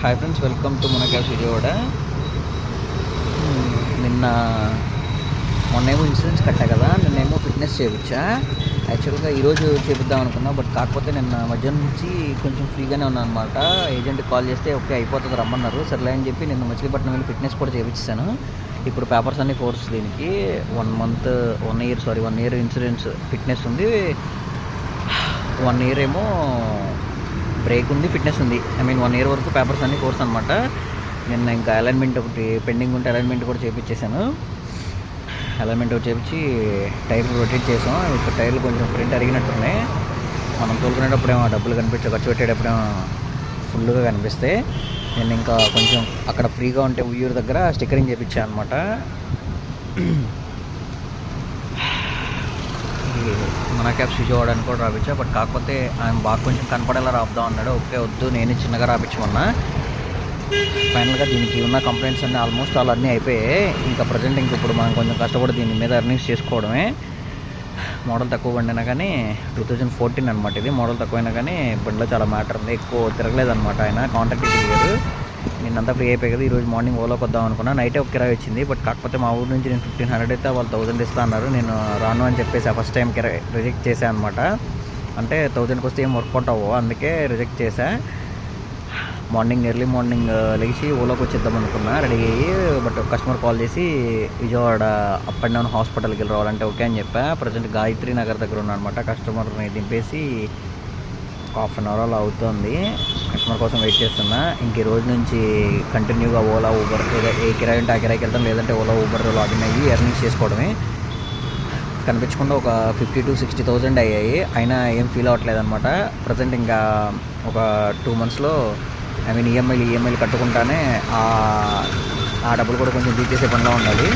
Hi friends, welcome to మన cabs Vijayawada. నిన్న మొన్నేమో insurance కట్టా కదా, నిన్నేమో ఫిట్నెస్ చేయించా. యాక్చువల్గా ఈరోజు చేపిద్దాం అనుకున్నా, బట్ కాకపోతే నిన్న మధ్యాహ్నం నుంచి కొంచెం ఫ్రీగానే ఉన్నాను అనమాట. ఏజెంట్కి కాల్ చేస్తే ఓకే అయిపోతుంది రమ్మన్నారు. సర్లే అని చెప్పి నిన్న మచిలీపట్నం వెళ్ళి ఫిట్నెస్ కూడా చేయించాను. ఇప్పుడు పేపర్స్ అన్నీ ఫోర్స్ దీనికి 1 ఇయర్ ఇన్సూరెన్స్ ఫిట్నెస్ ఉంది, 1 ఇయర్ ఏమో బ్రేక్ ఉంది, ఫిట్నెస్ ఉంది. 1 ఇయర్ వరకు పేపర్స్ అన్నీ కోర్స్ అనమాట. నిన్న ఇంకా అలైన్మెంట్ ఒకటి పెండింగ్ ఉంటే అలైన్మెంట్ కూడా చేయించేసాను. అలైన్మెంట్ ఒకటి చేయించి టైర్లు రొటేట్ చేసాం. ఇప్పుడు టైర్లు కొంచెం ఫ్రంట్ అరిగినట్టున్నాయి. మనం తోలుకునేటప్పుడేమో డబ్బులు ఖర్చు పెట్టేటప్పుడేమో ఫుల్గా కనిపిస్తాయి. నేను ఇంకా కొంచెం అక్కడ ఫ్రీగా ఉంటే ఉయ్యూరు దగ్గర స్టిక్కరింగ్ చేయించాను అనమాట. మన క్యాబ్స్ విజయవాడని కూడా రాపించా, బట్ కాకపోతే ఆయన బాగా కొంచెం కనపడేలా రాపుదాం అన్నాడు. ఓకే వద్దు, నేనే చిన్నగా రాపించమన్నా. ఫైనల్గా దీనికి ఉన్న కంప్లైంట్స్ అన్నీ ఆల్మోస్ట్ అన్నీ అయిపోయాయి. ఇంకా ప్రజెంట్ ఇప్పుడు మనం కొంచెం కష్టపడి దీని మీద ఎర్నింగ్స్ చేసుకోవడమే. మోడల్ తక్కువ బండినా కానీ 2014 అనమాట ఇది. మోడల్ తక్కువైనా కానీ బండిలో చాలా మ్యాటర్ ఉంది. ఎక్కువ తిరగలేదనమాట ఆయన, కాంటాక్ట్ తిరిగారు. నిన్నంతా ఫ్రీ అయిపోయి కదా. ఈరోజు మార్నింగ్ ఓలోకి వద్దాం అనుకున్నా. నైటే ఒక కిరాయి వచ్చింది, బట్ కాకపోతే మా ఊరు నుంచి నేను 1500 అయితే వాళ్ళు 1000 ఇస్తా అన్నారు. నేను రాను అని చెప్పేసి ఫస్ట్ టైం కిరాయి రిజెక్ట్ చేశాను అనమాట. అంటే 1000కి వస్తే ఏం వర్కౌట్ అవ్వవు, అందుకే రిజెక్ట్ చేశా. ఎర్లీ మార్నింగ్ లేచి ఓలోకి వచ్చేద్దాం అనుకున్నా, రెడీ అయ్యి. బట్ కస్టమర్ కాల్ చేసి విజయవాడ అప్ అండ్ డౌన్ హాస్పిటల్కి వెళ్ళి రావాలంటే ఓకే అని చెప్పా. ప్రజెంట్ గాయత్రి నగర్ దగ్గర ఉన్నా అనమాట. కస్టమర్ని దింపేసి హాఫ్ అన్ అవర్ అలా అవుతుంది. కస్టమర్ కోసం వెయిట్ చేస్తున్నా. ఇంక ఈ రోజు నుంచి కంటిన్యూగా ఓలా ఊబర్ లేదా ఏ కిరాయి ఉంటే ఆ కిరాయికి వెళ్తాం, లేదంటే ఓలా ఊబర్ లాగిన్ అయ్యి ఎర్నింగ్స్ చేసుకోవడమే. కనిపించకుండా ఒక 50,000 to 60,000 అయ్యాయి. అయినా ఏం ఫీల్ అవ్వట్లేదు అనమాట. ప్రజెంట్ ఇంకా ఒక 2 monthsలో ఈఎంఐలు కట్టుకుంటానే ఆ డబ్బులు కూడా కొంచెం తీసేసే పనిలో ఉండాలి.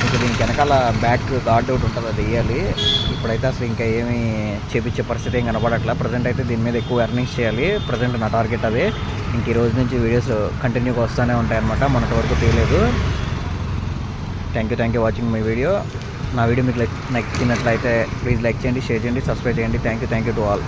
ఇంకా దీనికి వెనకాల బ్యాక్ గార్డ్ ఒకటి ఉంటుంది, అది వేయాలి. ఇప్పుడైతే అసలు ఇంకా ఏమీ చేపించే పరిస్థితి ఏం కనపడట్లా. ప్రజెంట్ అయితే దీని మీద ఎక్కువ ఎర్నింగ్స్ చేయాలి. ప్రజెంట్ నా టార్గెట్ అదే. ఇంక ఈ రోజు నుంచి వీడియోస్ కంటిన్యూగా వస్తూనే ఉంటాయి అనమాట. మొన్నటి వరకు తీయలేదు. Thank you watching my video. నా వీడియో మీకు నచ్చినట్లయితే ప్లీజ్ లైక్ చేయండి, షేర్ చేయండి, సబ్స్క్రైబ్ చేయండి. Thank you to all.